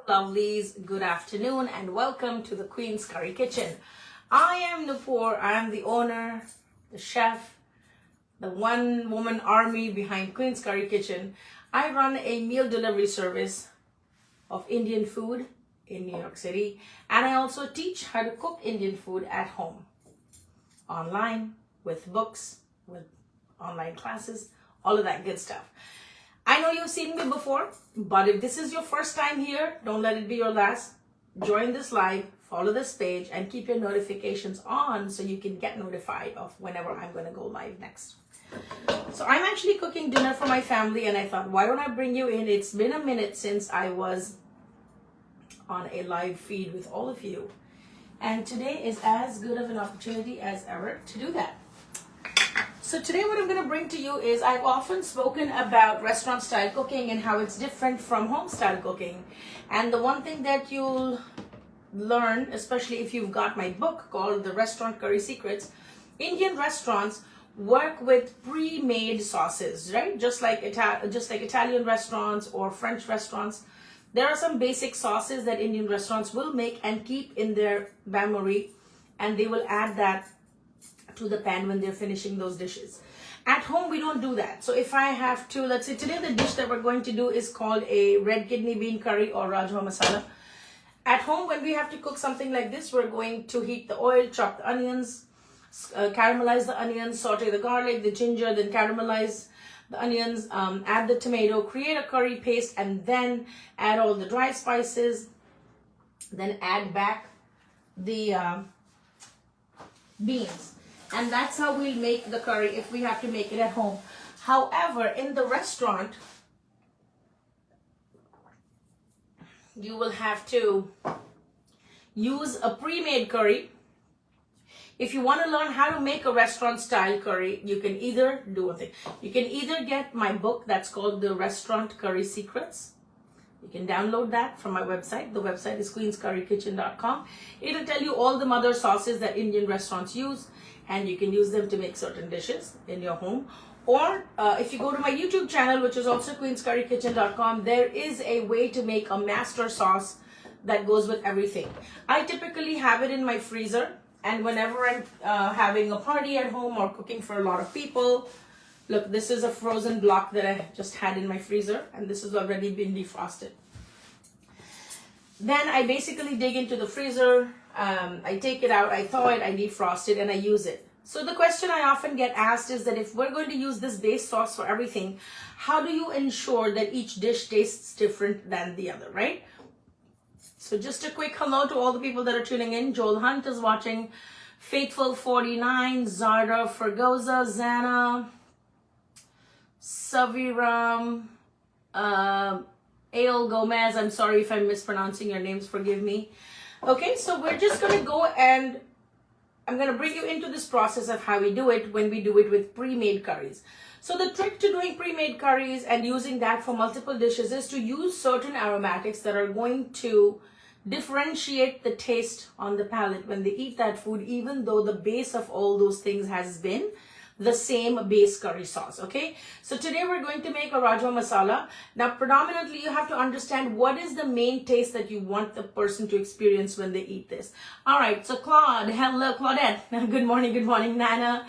Lovelies, good afternoon and welcome to the Queen's Curry Kitchen. I am Nupur. I am the owner, the chef, the one-woman army behind Queen's Curry Kitchen. I run a meal delivery service of Indian food in New York City, and I also teach how to cook Indian food at home, online, with books, with online classes, all of that good stuff. I know you've seen me before, but if this is your first time here, don't let it be your last. Join this live, follow this page, and keep your notifications on so you can get notified of whenever I'm going to go live next. So I'm actually cooking dinner for my family, and I thought, why don't I bring you in? It's been a minute since I was on a live feed with all of you. And today is as good of an opportunity as ever to do that. So today what I'm going to bring to you is, I've often spoken about restaurant style cooking and how it's different from home style cooking. And the one thing that you'll learn, especially if you've got my book called The Restaurant Curry Secrets, Indian restaurants work with pre-made sauces, right? Just like Italian restaurants or French restaurants. There are some basic sauces that Indian restaurants will make and keep in their bain-marie, and they will add that to the pan when they're finishing those dishes. At home, we don't do that. So if I have to, let's say today the dish that we're going to do is called a red kidney bean curry or Rajma Masala. At home, when we have to cook something like this, we're going to heat the oil, chop the onions, caramelize the onions, saute the garlic, the ginger, then caramelize the onions, add the tomato, create a curry paste, and then add all the dry spices, then add back the beans. And that's how we'll make the curry if we have to make it at home. However, in the restaurant, you will have to use a pre-made curry. If you want to learn how to make a restaurant style curry, you can either do a thing. You can either get my book that's called The Restaurant Curry Secrets. You can download that from my website. The website is queenscurrykitchen.com. It'll tell you all the mother sauces that Indian restaurants use, and you can use them to make certain dishes in your home. Or if you go to my YouTube channel, which is also queenscurrykitchen.com, there is a way to make a master sauce that goes with everything. I typically have it in my freezer, and whenever I'm having a party at home or cooking for a lot of people, look, this is a frozen block that I just had in my freezer, and this has already been defrosted. Then I basically dig into the freezer, I take it out, I thaw it, I defrost it, and I use it. So the question I often get asked is that if we're going to use this base sauce for everything, how do you ensure that each dish tastes different than the other, right? So just a quick hello to all the people that are tuning in. Joel Hunt is watching, Faithful49, Zarda Fergoza, Zana, Saviram, Ail Gomez. I'm sorry if I'm mispronouncing your names, forgive me. Okay, so we're just going to go and I'm going to bring you into this process of how we do it when we do it with pre-made curries. So the trick to doing pre-made curries and using that for multiple dishes is to use certain aromatics that are going to differentiate the taste on the palate when they eat that food, even though the base of all those things has been the same base curry sauce. Okay, so today we're going to make a Rajma Masala. Now predominantly you have to understand what is the main taste that you want the person to experience when they eat this. All right, so Claude, hello Claudette, good morning, Nana,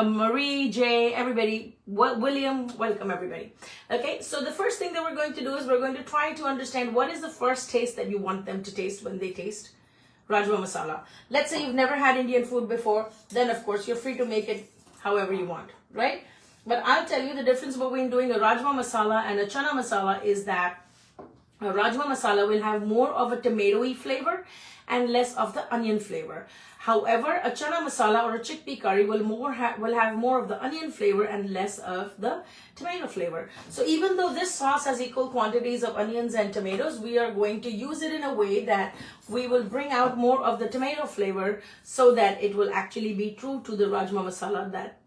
Marie, Jay, everybody, William, welcome everybody. Okay, so the first thing that we're going to do is we're going to try to understand what is the first taste that you want them to taste when they taste Rajma Masala. Let's say you've never had Indian food before, then of course you're free to make it however you want, right? But I'll tell you the difference between doing a Rajma Masala and a Chana Masala is that a Rajma Masala will have more of a tomatoey flavor and less of the onion flavor. However, a Chana Masala or a chickpea curry will have more of the onion flavor and less of the tomato flavor. So even though this sauce has equal quantities of onions and tomatoes, we are going to use it in a way that we will bring out more of the tomato flavor so that it will actually be true to the Rajma Masala that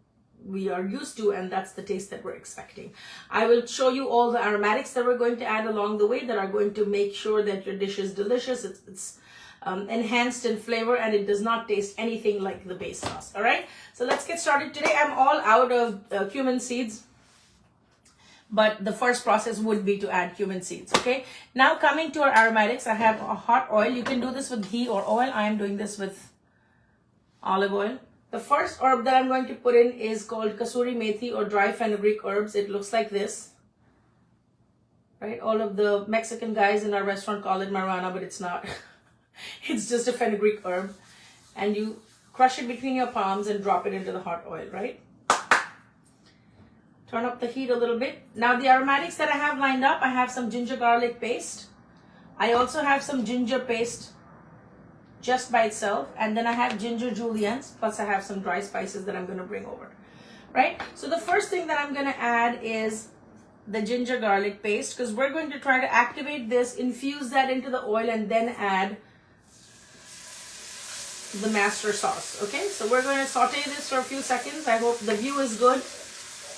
we are used to, and that's the taste that we're expecting. I will show you all the aromatics that we're going to add along the way that are going to make sure that your dish is delicious. It's enhanced in flavor and it does not taste anything like the base sauce. All right, so let's get started. Today I'm all out of cumin seeds. but the first process would be to add cumin seeds. Okay, now coming to our aromatics, I have a hot oil. You can do this with ghee or oil. I am doing this with olive oil. The first herb that I'm going to put in is called kasuri methi or dry fenugreek herbs. It looks like this, right? All of the Mexican guys in our restaurant call it marijuana, but it's not. It's just a fenugreek herb, and you crush it between your palms and drop it into the hot oil, right? Turn up the heat a little bit. Now the aromatics that I have lined up, I have some ginger garlic paste. I also have some ginger paste just by itself, and then I have ginger juliennes, plus I have some dry spices that I'm going to bring over, right? So the first thing that I'm going to add is the ginger garlic paste, because we're going to try to activate this, infuse that into the oil, and then add the master sauce. Okay, so we're going to saute this for a few seconds. I hope the view is good.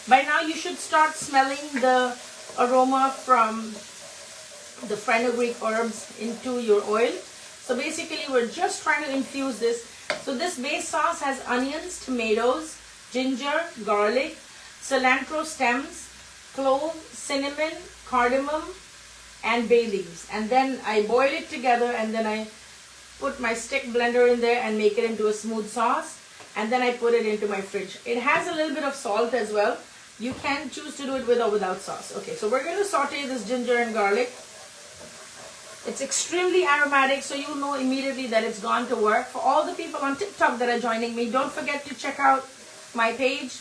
By now you should start smelling the aroma from the fenugreek herbs into your oil. So basically we're just trying to infuse this. So this base sauce has onions, tomatoes, ginger, garlic, cilantro stems, clove, cinnamon, cardamom, and bay leaves. And then I boil it together, and then I put my stick blender in there and make it into a smooth sauce. And then I put it into my fridge. It has a little bit of salt as well. You can choose to do it with or without sauce. Okay, so we're going to saute this ginger and garlic. It's extremely aromatic, so you'll know immediately that it's gone to work. For all the people on TikTok that are joining me, don't forget to check out my page.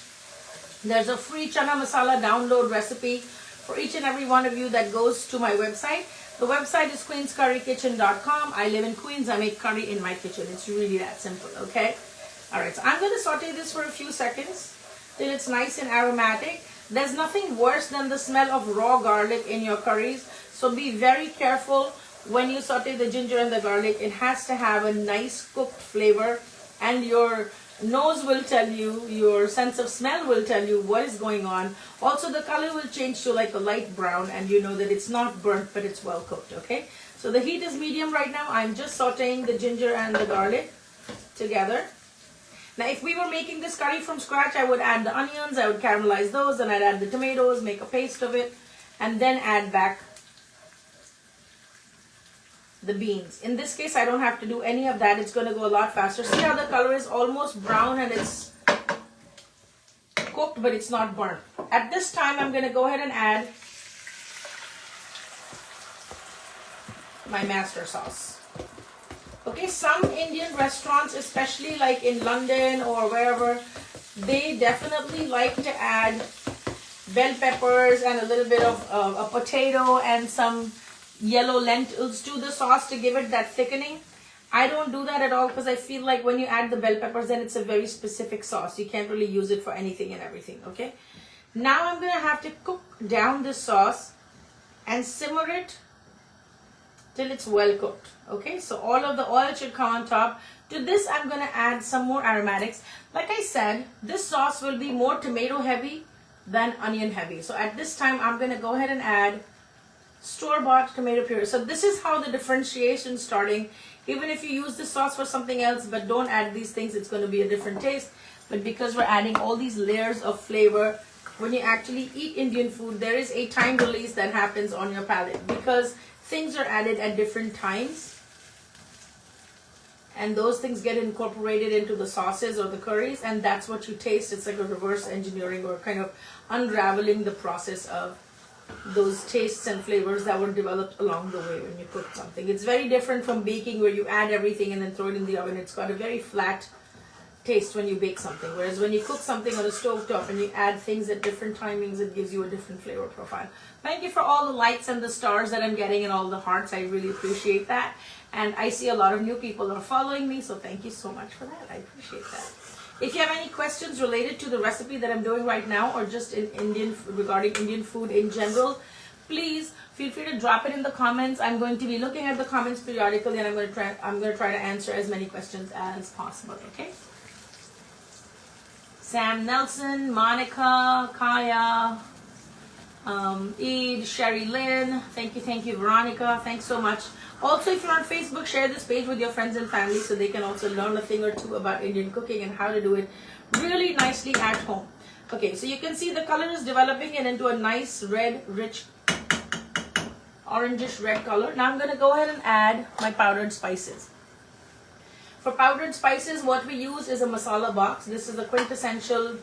There's a free chana masala download recipe for each and every one of you that goes to my website. The website is queenscurrykitchen.com. I live in Queens. I make curry in my kitchen. It's really that simple, okay? All right, so I'm going to saute this for a few seconds till it's nice and aromatic. There's nothing worse than the smell of raw garlic in your curries, so be very careful when you saute the ginger and the garlic. It has to have a nice cooked flavor, and your nose will tell you, your sense of smell will tell you what is going on. Also, the color will change to like a light brown, and you know that it's not burnt, but it's well cooked, okay? So the heat is medium right now. I'm just sauteing the ginger and the garlic together. Now, if we were making this curry from scratch, I would add the onions, I would caramelize those, and I'd add the tomatoes, make a paste of it, and then add back the beans. In this case, I don't have to do any of that. It's going to go a lot faster. See how the color is almost brown and it's cooked, but it's not burnt. At this time, I'm going to go ahead and add my master sauce. Okay, some Indian restaurants, especially like in London or wherever, they definitely like to add bell peppers and a little bit of a potato and some yellow lentils to the sauce to give it that thickening. I don't do that at all, because I feel like when you add the bell peppers, then it's a very specific sauce. You can't really use it for anything and everything, okay? Now I'm going to have to cook down this sauce and simmer it till it's well cooked. Okay, so all of the oil should come on top. To this, I'm going to add some more aromatics. Like I said, this sauce will be more tomato heavy than onion heavy. So at this time, I'm going to go ahead and add store-bought tomato puree. So this is how the differentiation is starting. Even if you use this sauce for something else, but don't add these things, it's going to be a different taste. But because we're adding all these layers of flavor, when you actually eat Indian food, there is a time release that happens on your palate, because things are added at different times, and those things get incorporated into the sauces or the curries, and that's what you taste. It's like a reverse engineering, or kind of unraveling the process of those tastes and flavors that were developed along the way when you cook something. It's very different from baking, where you add everything and then throw it in the oven. It's got a very flat taste when you bake something, whereas when you cook something on a stove top and you add things at different timings, it gives you a different flavor profile. Thank you for all the likes and the stars that I'm getting and all the hearts. I really appreciate that, and I see a lot of new people are following me, so thank you so much for that. I appreciate that. If you have any questions related to the recipe that I'm doing right now, or just regarding Indian food in general, please feel free to drop it in the comments. I'm going to be looking at the comments periodically, and I'm going to try to answer as many questions as possible. Okay. Sam Nelson, Monica, Kaya, Eid, Sherry Lynn, thank you, Veronica, thanks so much. Also, if you're on Facebook, share this page with your friends and family so they can also learn a thing or two about Indian cooking and how to do it really nicely at home. Okay, so you can see the color is developing it into a nice red, rich, orangish red color. Now I'm going to go ahead and add my powdered spices. For powdered spices, what we use is a masala box. This is the quintessential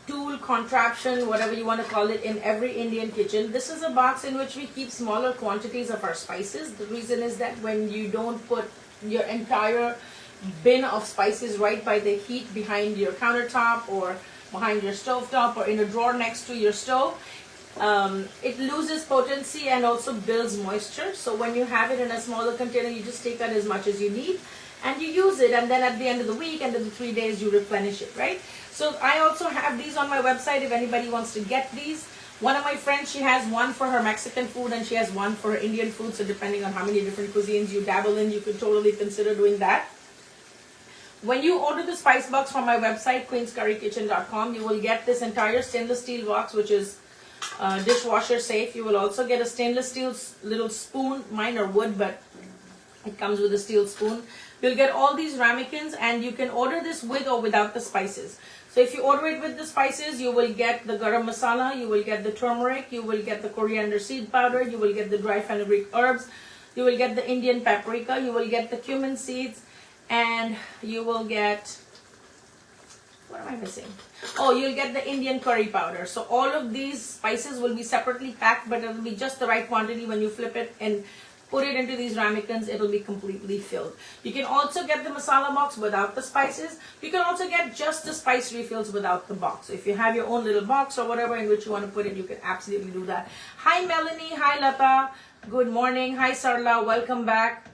tool, contraption, whatever you want to call it, in every Indian kitchen. This is a box in which we keep smaller quantities of our spices. The reason is that when you don't put your entire bin of spices right by the heat behind your countertop or behind your stove top or in a drawer next to your stove, it loses potency and also builds moisture. So when you have it in a smaller container, you just take out as much as you need and you use it, and then at the end of the week, end of the 3 days, you replenish it, right? So I also have these on my website if anybody wants to get these. One of my friends, she has one for her Mexican food and she has one for her Indian food. So depending on how many different cuisines you dabble in, you could totally consider doing that. When you order the spice box from my website, queenscurrykitchen.com, you will get this entire stainless steel box, which is dishwasher safe. You will also get a stainless steel little spoon. Mine are wood, but it comes with a steel spoon. You'll get all these ramekins, and you can order this with or without the spices. So if you order it with the spices, you will get the garam masala, you will get the turmeric, you will get the coriander seed powder, you will get the dry fenugreek herbs, you will get the Indian paprika, you will get the cumin seeds, and you will get, what am I missing? Oh, you'll get the Indian curry powder. So all of these spices will be separately packed, but it'll be just the right quantity. When you flip it and put it into these ramekins, it'll be completely filled. You can also get the masala box without the spices. You can also get just the spice refills without the box. So if you have your own little box or whatever in which you want to put it, you can absolutely do that. Hi Melanie, hi Lata, good morning. Hi Sarla, welcome back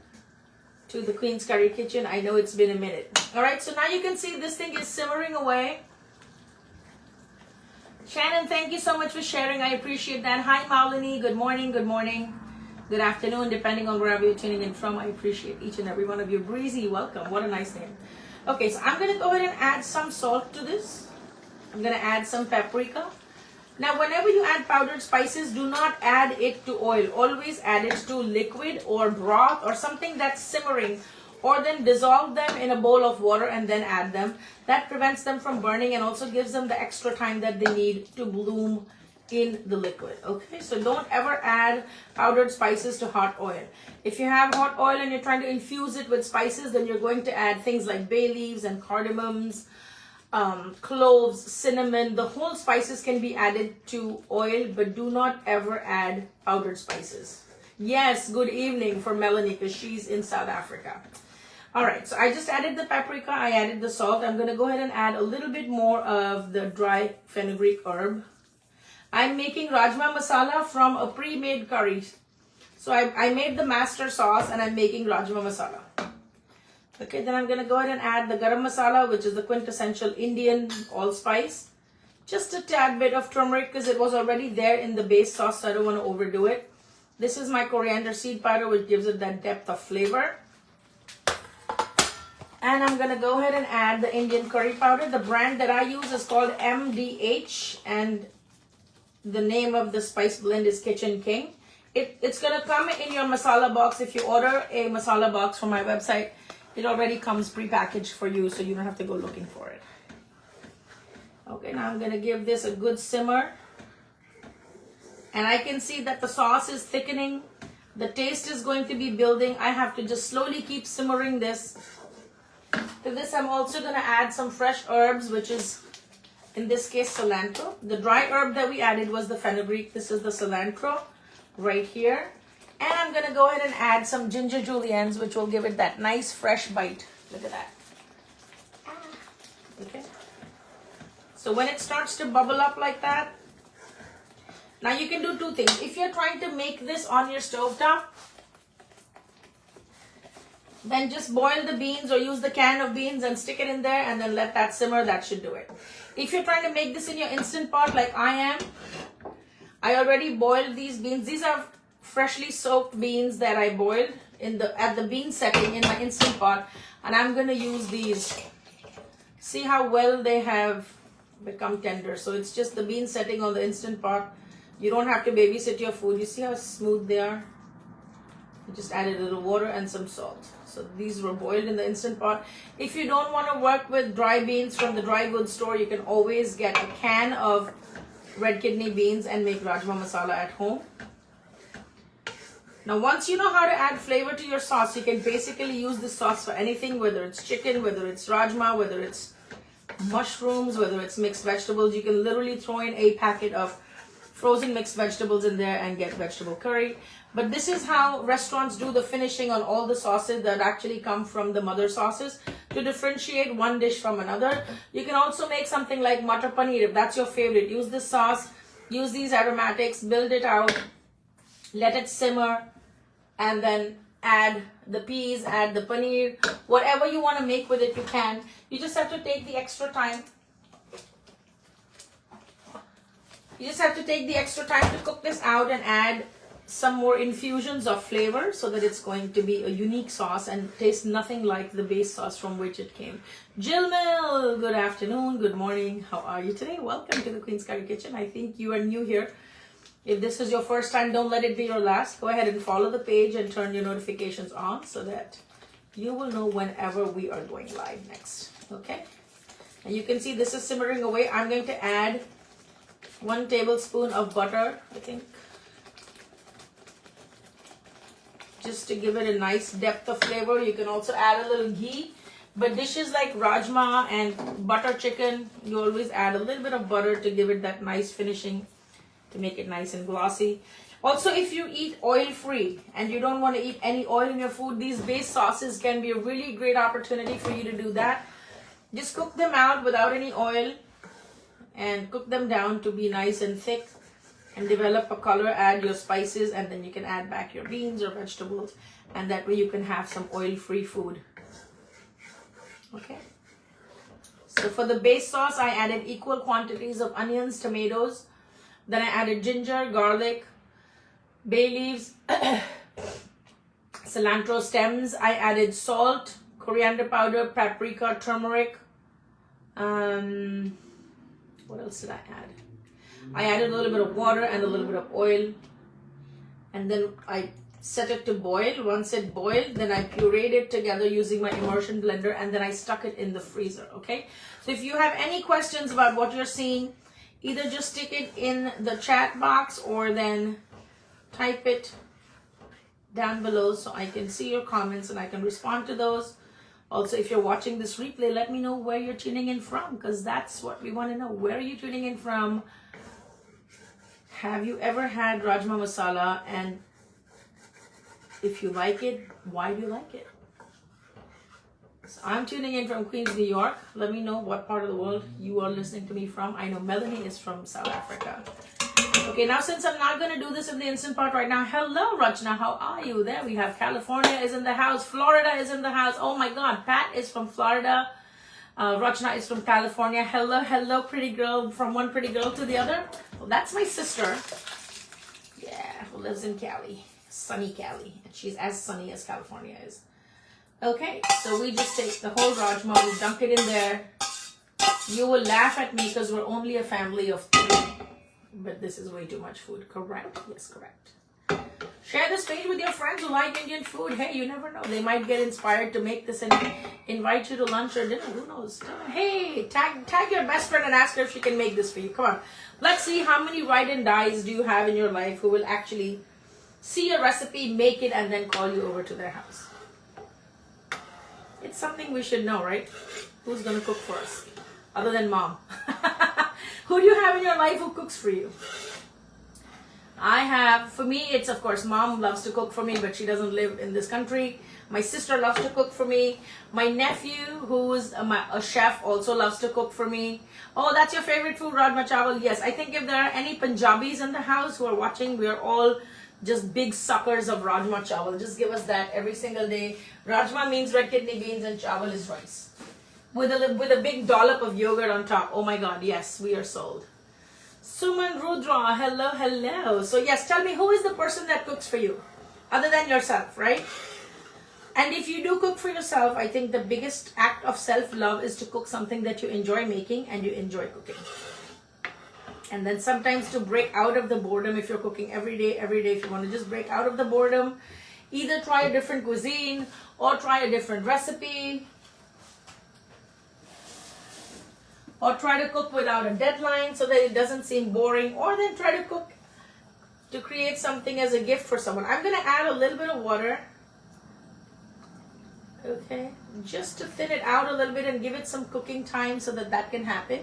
to the Queen's Curry Kitchen. I know it's been a minute. Alright, so now you can see this thing is simmering away. Shannon, thank you so much for sharing. I appreciate that. Hi Malini, good morning, good morning. Good afternoon, depending on wherever you're tuning in from. I appreciate each and every one of you. Breezy, welcome. What a nice name. Okay, so I'm going to go ahead and add some salt to this. I'm going to add some paprika. Now, whenever you add powdered spices, do not add it to oil. Always add it to liquid or broth or something that's simmering, or then dissolve them in a bowl of water and then add them. That prevents them from burning and also gives them the extra time that they need to bloom in the liquid. Okay, so don't ever add powdered spices to hot oil. If you have hot oil and you're trying to infuse it with spices, then you're going to add things like bay leaves and cardamoms, cloves, cinnamon. The whole spices can be added to oil, but do not ever add powdered spices. Yes, good evening for Melanie, because she's in South Africa. Alright, so I just added the paprika, I added the salt. I'm going to go ahead and add a little bit more of the dry fenugreek herb. I'm making Rajma masala from a pre-made curry. So I made the master sauce and I'm making Rajma masala. Okay, then I'm going to go ahead and add the garam masala, which is the quintessential Indian allspice. Just a tad bit of turmeric because it was already there in the base sauce, so I don't want to overdo it. This is my coriander seed powder, which gives it that depth of flavor. And I'm going to go ahead and add the Indian curry powder. The brand that I use is called MDH, and the name of the spice blend is Kitchen King. It's going to come in your masala box. If you order a masala box from my website, it already comes pre-packaged for you, so you don't have to go looking for it. Okay, now I'm going to give this a good simmer. And I can see that the sauce is thickening. The taste is going to be building. I have to just slowly keep simmering this. To this, I'm also going to add some fresh herbs, which is, in this case, cilantro. The dry herb that we added was the fenugreek. This is the cilantro right here. And I'm going to go ahead and add some ginger juliennes, which will give it that nice fresh bite. Look at that. Okay. So when it starts to bubble up like that, now you can do two things. If you're trying to make this on your stovetop, then just boil the beans or use the can of beans and stick it in there and then let that simmer. That should do it. If you're trying to make this in your instant pot like I am, I already boiled these beans. These are freshly soaked beans that I boiled at the bean setting in my instant pot, and I'm going to use these. See how well they have become tender. So it's just the bean setting on the instant pot. You don't have to babysit your food. You see how smooth they are? You just added a little water and some salt. So these were boiled in the Instant Pot. If you don't want to work with dry beans from the dry goods store, you can always get a can of red kidney beans and make Rajma masala at home. Now, once you know how to add flavor to your sauce, you can basically use this sauce for anything, whether it's chicken, whether it's rajma, whether it's mushrooms, whether it's mixed vegetables. You can literally throw in a packet of frozen mixed vegetables in there and get vegetable curry. But this is how restaurants do the finishing on all the sauces that actually come from the mother sauces to differentiate one dish from another. You can also make something like Matar Paneer if that's your favorite. Use this sauce, use these aromatics, build it out, let it simmer, and then add the peas, add the paneer, whatever you want to make with it, you can. You just have to take the extra time. You just have to take the extra time to cook this out and add some more infusions of flavor so that it's going to be a unique sauce and taste nothing like the base sauce from which it came. Jill Mill, good afternoon, good morning. How are you today? Welcome to the Queen's Curry Kitchen. I think you are new here. If this is your first time, don't let it be your last. Go ahead and follow the page and turn your notifications on so that you will know whenever we are going live next. Okay? And you can see this is simmering away. I'm going to add 1 tablespoon of butter, I think, just to give it a nice depth of flavor. You can also add a little ghee. But dishes like rajma and butter chicken, you always add a little bit of butter to give it that nice finishing, to make it nice and glossy. Also, if you eat oil-free and you don't want to eat any oil in your food, these base sauces can be a really great opportunity for you to do that. Just cook them out without any oil and cook them down to be nice and thick and develop a color. Add your spices and then you can add back your beans or vegetables, and that way you can have some oil-free food. Okay. So for the base sauce, I added equal quantities of onions, tomatoes. Then I added ginger, garlic, bay leaves, cilantro stems. I added salt, coriander powder, paprika, turmeric. What else did I add? I added a little bit of water and a little bit of oil. And then I set it to boil. Once it boiled, then I pureed it together using my immersion blender, and then I stuck it in the freezer, okay? So if you have any questions about what you're seeing, either just stick it in the chat box or then type it down below so I can see your comments and I can respond to those. Also, if you're watching this replay, let me know where you're tuning in from, because that's what we want to know. Where are you tuning in from? Have you ever had Rajma masala? And if you like it, why do you like it? So I'm tuning in from Queens, New York. Let me know what part of the world you are listening to me from. I know Melanie is from South Africa. Okay, now since I'm not going to do this in the Instant Pot right now, hello Rajna, how are you? There we have California is in the house, Florida is in the house. Oh my God, Pat is from Florida. Rajna is from California. Hello, hello, pretty girl, from one pretty girl to the other. Well, that's my sister. Yeah, who lives in Cali, sunny Cali. And she's as sunny as California is. Okay, so we just take the whole Rajma, we dunk it in there. You will laugh at me because we're only a family of 3. But this is way too much food. Correct? Yes, correct. Share this page with your friends who like Indian food. Hey, you never know. They might get inspired to make this and invite you to lunch or dinner. Who knows? Hey, tag your best friend and ask her if she can make this for you. Come on. Let's see how many write-in dies do you have in your life who will actually see a recipe, make it, and then call you over to their house. It's something we should know, right? Who's going to cook for us? Other than mom. Who do you have in your life who cooks for you? I have, for me, it's of course, mom loves to cook for me, but she doesn't live in this country. My sister loves to cook for me. My nephew, who's a chef, also loves to cook for me. Oh, that's your favorite food, Rajma Chawal? Yes, I think if there are any Punjabis in the house who are watching, we are all just big suckers of Rajma Chawal. Just give us that every single day. Rajma means red kidney beans and Chawal is rice. With a big dollop of yogurt on top. Oh my God, yes, we are sold. Suman Rudra, hello, hello. So yes, tell me, who is the person that cooks for you? Other than yourself, right? And if you do cook for yourself, I think the biggest act of self-love is to cook something that you enjoy making and you enjoy cooking. And then sometimes to break out of the boredom, if you're cooking every day, if you want to just break out of the boredom, Either try a different cuisine or try a different recipe, or try to cook without a deadline so that it doesn't seem boring, or then try to cook to create something as a gift for someone. I'm going to add a little bit of water, okay, just to thin it out a little bit and give it some cooking time so that that can happen.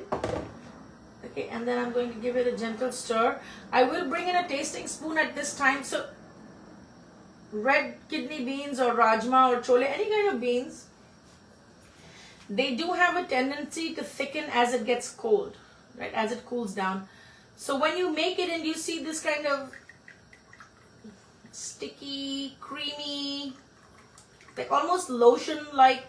Okay, and then I'm going to give it a gentle stir. I will bring in a tasting spoon at this time. So red kidney beans or rajma or chole, any kind of beans, they do have a tendency to thicken as it gets cold, right, as it cools down. So when you make it and you see this kind of sticky, creamy, like almost lotion-like,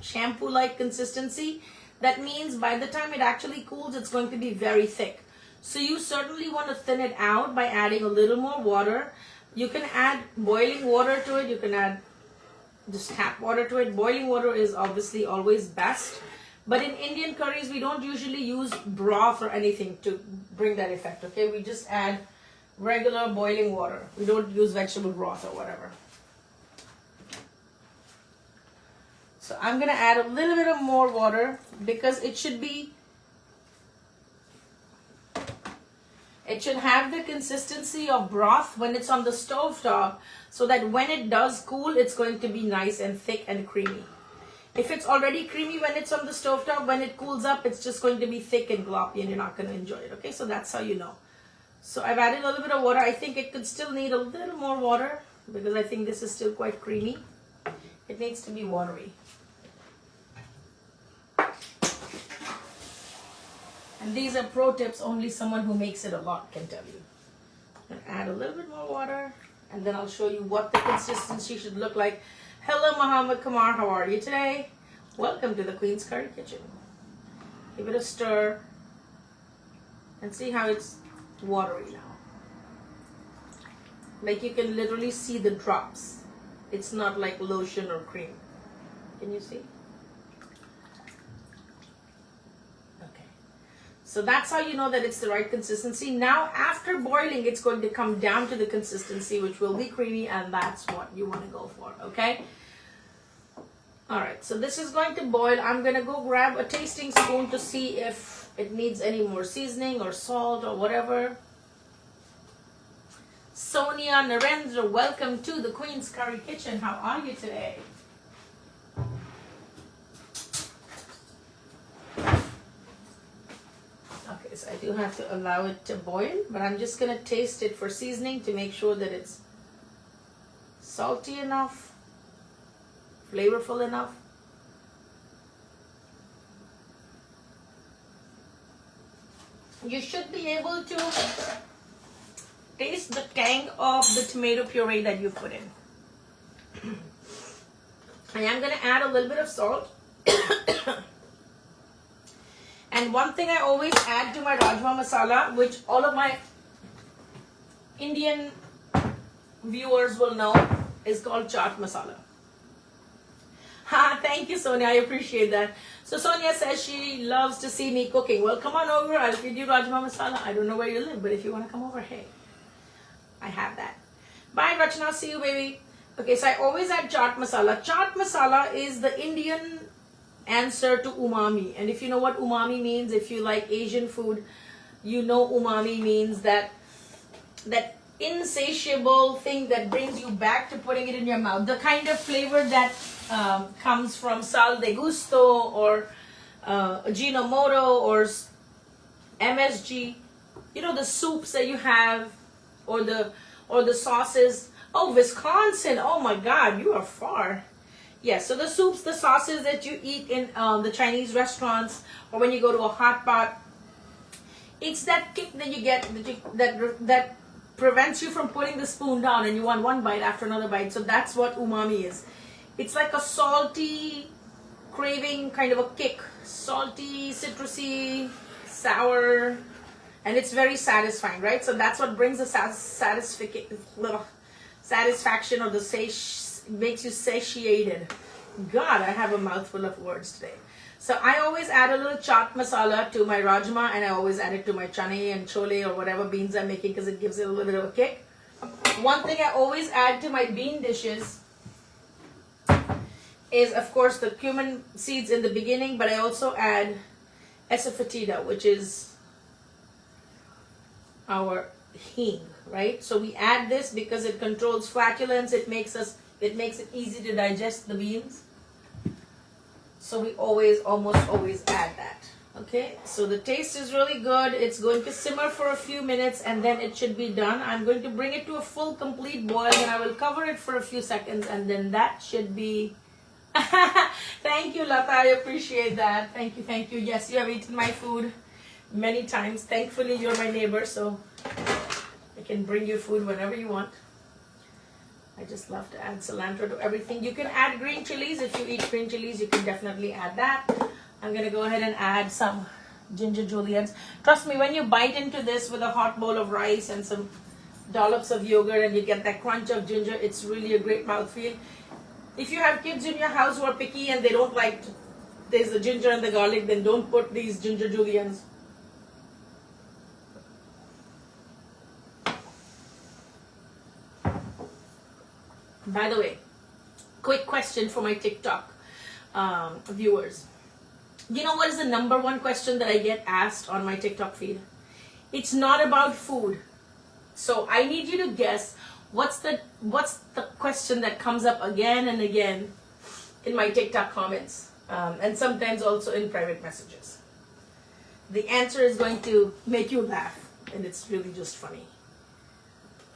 shampoo-like consistency, that means by the time it actually cools, it's going to be very thick. So you certainly want to thin it out by adding a little more water. You can add boiling water to it. You can add just tap water to it. Boiling water is obviously always best. But in Indian curries, we don't usually use broth or anything to bring that effect, okay? We just add regular boiling water. We don't use vegetable broth or whatever. So I'm going to add a little bit of more water because it should have the consistency of broth when it's on the stove top, so that when it does cool, it's going to be nice and thick and creamy. If it's already creamy when it's on the stove top, when it cools up, it's just going to be thick and gloppy and you're not going to enjoy it, okay? So that's how you know. So I've added a little bit of water. I think it could still need a little more water because I think this is still quite creamy. It needs to be watery. And these are pro tips only someone who makes it a lot can tell you. I'm going to add a little bit more water and then I'll show you what the consistency should look like. Hello Muhammad Kamar, how are you today? Welcome to the Queen's Curry Kitchen. Give it a stir and see how it's watery now. Like you can literally see the drops. It's not like lotion or cream. Can you see? So that's how you know that it's the right consistency. Now, after boiling, it's going to come down to the consistency, which will be creamy, and that's what you want to go for, okay? All right, so this is going to boil. I'm going to go grab a tasting spoon to see if it needs any more seasoning or salt or whatever. Sonia Narendra, welcome to the Queen's Curry Kitchen. How are you today? Okay, so I do have to allow it to boil, but I'm just going to taste it for seasoning to make sure that it's salty enough, flavorful enough. You should be able to taste the tang of the tomato puree that you put in. I am going to add a little bit of salt. And one thing I always add to my Rajma masala, which all of my Indian viewers will know, is called chaat masala. Thank you, Sonia. I appreciate that. So Sonia says she loves to see me cooking. Well, come on over. I'll feed you Rajma masala. I don't know where you live, but if you want to come over, hey, I have that. Bye, Rachna. See you, baby. Okay, so I always add chaat masala. Chaat masala is the Indian answer to umami. And if you know what umami means, if you like Asian food, you know umami means that insatiable thing that brings you back to putting it in your mouth. The kind of flavor that comes from sal de gusto or Ajinomoto or MSG. You know, the soups that you have or the sauces. Oh, Wisconsin. Oh my God, you are far. Yes, so the soups, the sauces that you eat in the Chinese restaurants or when you go to a hot pot, it's that kick that you get that prevents you from putting the spoon down and you want one bite after another bite. So that's what umami is. It's like a salty craving kind of a kick. Salty, citrusy, sour, and it's very satisfying, right? So that's what brings the satisfaction or the makes you satiated. God, I have a mouthful of words today. So I always add a little chaat masala to my rajma, and I always add it to my chane and chole or whatever beans I'm making because it gives it a little bit of a kick. One thing I always add to my bean dishes is, of course, the cumin seeds in the beginning, but I also add asafoetida, which is our hing, right? So we add this because it controls flatulence. It makes it easy to digest the beans. So we almost always add that. Okay, so the taste is really good. It's going to simmer for a few minutes and then it should be done. I'm going to bring it to a full complete boil and I will cover it for a few seconds and then that should be... Thank you, Lata. I appreciate that. Thank you, thank you. Yes, you have eaten my food many times. Thankfully, you're my neighbor, so I can bring you food whenever you want. I just love to add cilantro to everything. You can add green chilies. If you eat green chilies, you can definitely add that. I'm going to go ahead and add some ginger juliennes. Trust me, when you bite into this with a hot bowl of rice and some dollops of yogurt and you get that crunch of ginger, it's really a great mouthfeel. If you have kids in your house who are picky and they don't like there's the ginger and the garlic, then don't put these ginger juliennes. By the way, quick question for my TikTok viewers. You know what is the number one question that I get asked on my TikTok feed? It's not about food. So I need you to guess what's the question that comes up again and again in my TikTok comments and sometimes also in private messages. The answer is going to make you laugh and it's really just funny.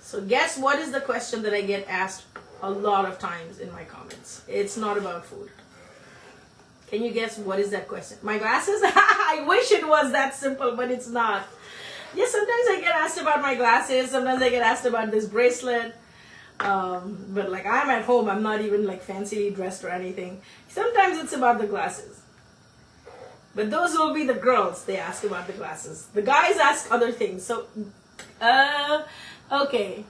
So guess what is the question that I get asked a lot of times in my comments? It's not about food. Can you guess what is that question? My glasses? I wish it was that simple, but it's not. Yes, sometimes I get asked about my glasses. Sometimes I get asked about this bracelet. But like I'm at home, I'm not even like fancy dressed or anything. Sometimes it's about the glasses. But those will be the girls, they ask about the glasses. The guys ask other things. So, okay.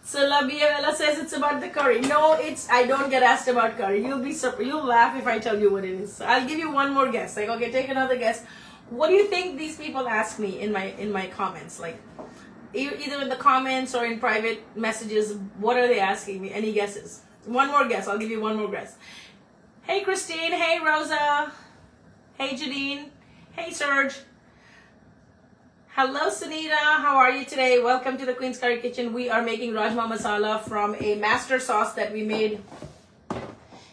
So Labiela says it's about the curry. No, I don't get asked about curry. You'll laugh if I tell you what it is. So I'll give you one more guess. Like, okay, take another guess. What do you think these people ask me in my comments? Like, either in the comments or in private messages, what are they asking me? Any guesses? One more guess. I'll give you one more guess. Hey, Christine. Hey, Rosa. Hey, Janine. Hey, Serge. Hello, Sunita. How are you today? Welcome to the Queen's Curry Kitchen. We are making Rajma Masala from a master sauce that we made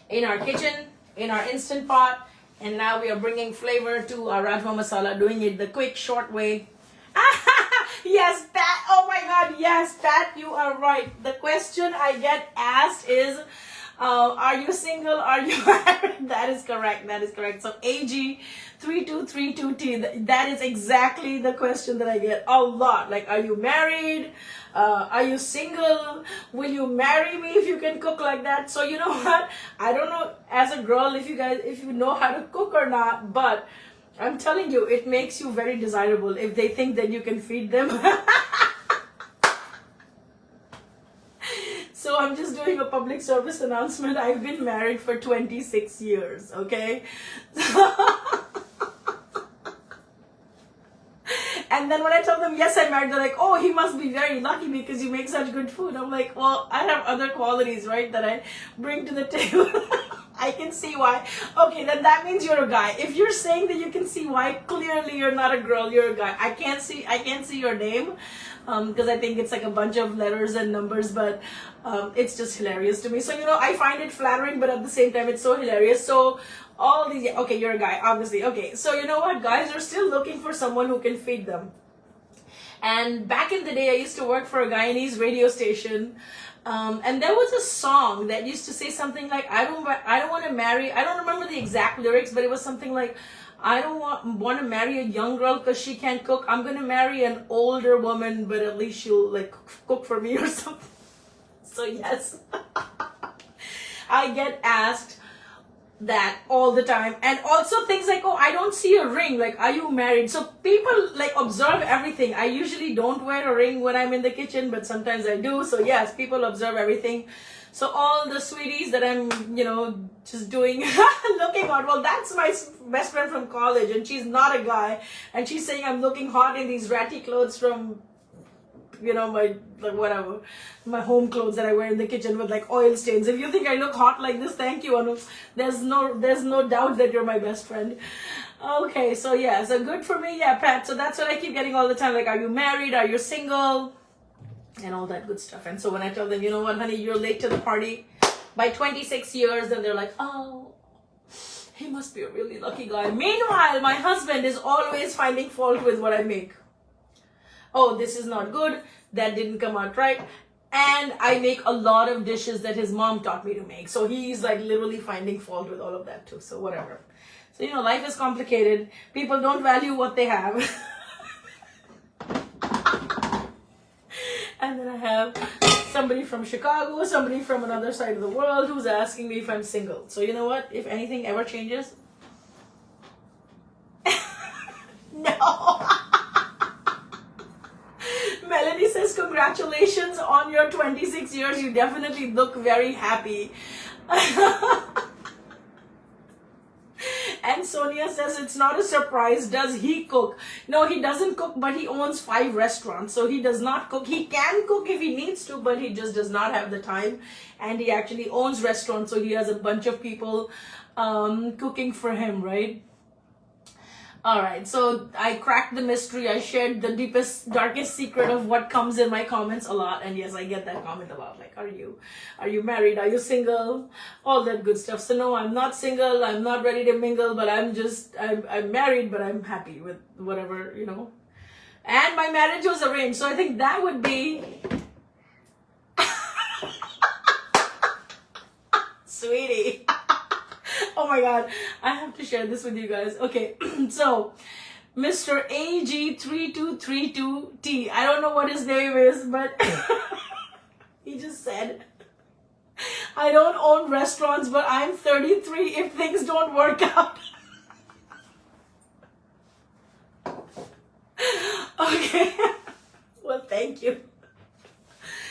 in our kitchen, in our Instant Pot. And now we are bringing flavor to our Rajma Masala, doing it the quick, short way. Yes, Pat. Oh my God. Yes, Pat, you are right. The question I get asked is, are you single? Are you married? That is correct. That is correct. So AG3232T, that is exactly the question that I get a lot. Like, are you married? Are you single? Will you marry me if you can cook like that? So you know what? I don't know as a girl if you know how to cook or not, but I'm telling you, it makes you very desirable if they think that you can feed them. So I'm just doing a public service announcement. I've been married for 26 years, okay? And then when I tell them, yes, I'm married, they're like, oh, he must be very lucky because you make such good food. I'm like, well, I have other qualities, right, that I bring to the table. I can see why. Okay, then that means you're a guy. If you're saying that you can see why, clearly you're not a girl, you're a guy. I can't see your name because I think it's like a bunch of letters and numbers, but it's just hilarious to me. So, you know, I find it flattering, but at the same time, it's so hilarious. So all these, okay, you're a guy, obviously. Okay, so you know what? Guys are still looking for someone who can feed them. And back in the day, I used to work for a Guyanese radio station. And there was a song that used to say something like, I don't want to marry, I don't remember the exact lyrics, but it was something like, I don't want to marry a young girl because she can't cook. I'm going to marry an older woman, but at least she'll like cook for me or something. So yes, I get asked that all the time. And also things like, oh, I don't see a ring, like, are you married? So people like observe everything. I usually don't wear a ring when I'm in the kitchen, but sometimes I do. So yes, people observe everything. So all the sweeties that I'm, you know, just doing, looking hot. Well, that's my best friend from college and she's not a guy. And she's saying I'm looking hot in these ratty clothes from you know, my like whatever, my home clothes that I wear in the kitchen with like oil stains. If you think I look hot like this, thank you, Anu. There's no doubt that you're my best friend. Okay, so yeah, so good for me. Yeah, Pat. So that's what I keep getting all the time. Like, are you married? Are you single? And all that good stuff. And so when I tell them, you know what, honey, you're late to the party by 26 years, then they're like, oh, he must be a really lucky guy. Meanwhile, my husband is always finding fault with what I make. Oh, this is not good. That didn't come out right. And I make a lot of dishes that his mom taught me to make. So he's like literally finding fault with all of that too. So whatever. So, you know, life is complicated. People don't value what they have. And then I have somebody from Chicago, somebody from another side of the world who's asking me if I'm single. So you know what? If anything ever changes, no. Melanie says, congratulations on your 26 years. You definitely look very happy. And Sonia says, it's not a surprise. Does he cook? No, he doesn't cook, but he owns 5 restaurants. So he does not cook. He can cook if he needs to, but he just does not have the time. And he actually owns restaurants. So he has a bunch of people cooking for him, right? All right, so I cracked the mystery. I shared the deepest, darkest secret of what comes in my comments a lot. And yes, I get that comment a lot. Like, are you married? Are you single? All that good stuff. So no, I'm not single. I'm not ready to mingle, but I'm married, but I'm happy with whatever, you know. And my marriage was arranged. So I think that would be... Sweetie. Oh my God, I have to share this with you guys. Okay, so Mr. AG3232T, I don't know what his name is, but he just said, I don't own restaurants, but I'm 33 if things don't work out. Okay, well, thank you.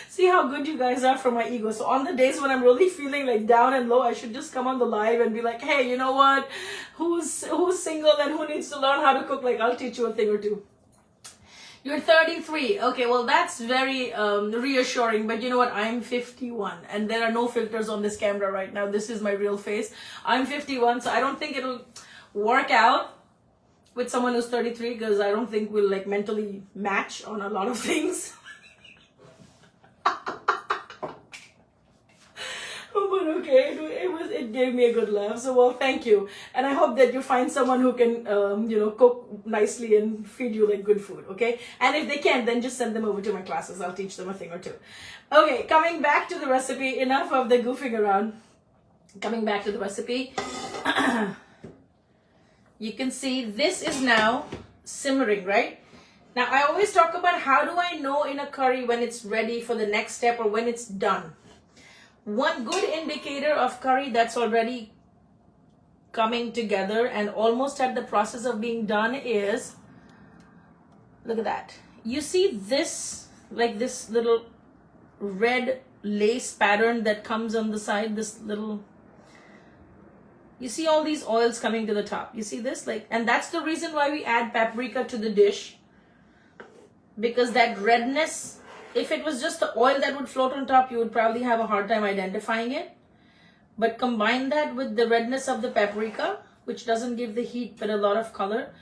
See how good you guys are for my ego. So on the days when I'm really feeling like down and low, I should just come on the live and be like, hey, you know what? Who's single and who needs to learn how to cook? Like, I'll teach you a thing or two. You're 33. Okay, well, that's very reassuring. But you know what? I'm 51. And there are no filters on this camera right now. This is my real face. I'm 51. So I don't think it'll work out with someone who's 33. Because I don't think we'll like mentally match on a lot of things. But okay, it gave me a good laugh. So well, thank you, and I hope that you find someone who can you know, cook nicely and feed you like good food. Okay, and if they can't, then just send them over to my classes. I'll teach them a thing or two. Okay, coming back to the recipe. Enough of the goofing around. Coming back to the recipe. You can see this is now simmering, right? Now I always talk about how do I know in a curry when it's ready for the next step or when it's done. One good indicator of curry that's already coming together and almost at the process of being done is, look at that. You see this, like this little red lace pattern that comes on the side, this little, you see all these oils coming to the top. You see this? Like, and that's the reason why we add paprika to the dish, because that redness, if it was just the oil that would float on top, you would probably have a hard time identifying it. But combine that with the redness of the paprika, which doesn't give the heat but a lot of color.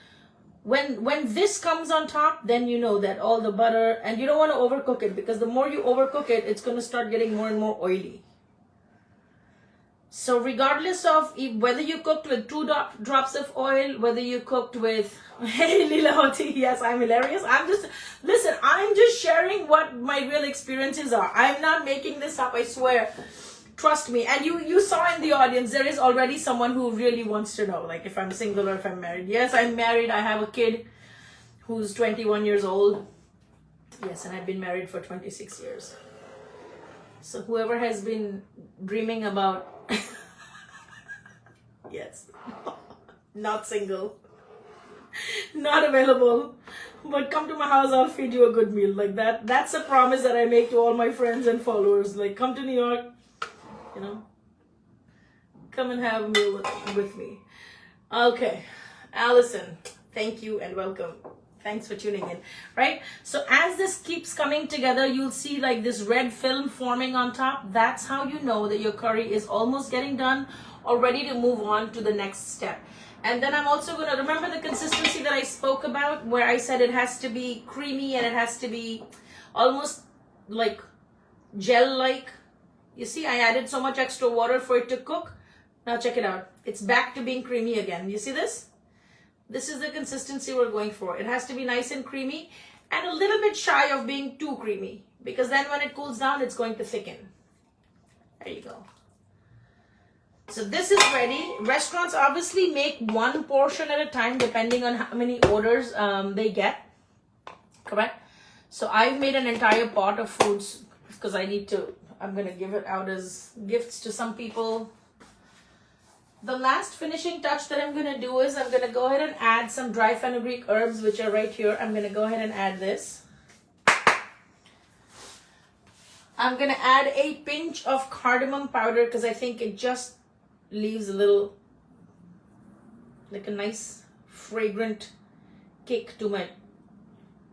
When this comes on top, then you know that all the butter, and you don't want to overcook it, because the more you overcook it, it's going to start getting more and more oily. So regardless of whether you cooked with 2 drops of oil, whether you cooked with, hey Lilahoti, yes, I'm hilarious. Listen, I'm just sharing what my real experiences are. I'm not making this up, I swear. Trust me. And you saw in the audience, there is already someone who really wants to know, like if I'm single or if I'm married. Yes, I'm married. I have a kid who's 21 years old. Yes, and I've been married for 26 years. So whoever has been dreaming about, yes, not single, not available, but come to my house, I'll feed you a good meal. Like that. That's a promise that I make to all my friends and followers. Like, come to New York, you know, come and have a meal with me. Okay, Allison, thank you and welcome. Thanks for tuning in, right? So as this keeps coming together, you'll see like this red film forming on top. That's how you know that your curry is almost getting done or ready to move on to the next step. And then I'm also going to remember the consistency that I spoke about, where I said it has to be creamy and it has to be almost like gel-like. You see, I added so much extra water for it to cook. Now check it out. It's back to being creamy again. You see this? This is the consistency we're going for. It has to be nice and creamy and a little bit shy of being too creamy, because then when it cools down, it's going to thicken. There you go. So this is ready. Restaurants obviously make one portion at a time depending on how many orders they get. Correct? So I've made an entire pot of foods because I'm going to give it out as gifts to some people. The last finishing touch that I'm going to do is I'm going to go ahead and add some dry fenugreek herbs, which are right here. I'm going to go ahead and add this. I'm going to add a pinch of cardamom powder because I think it just leaves a little, like a nice fragrant kick to my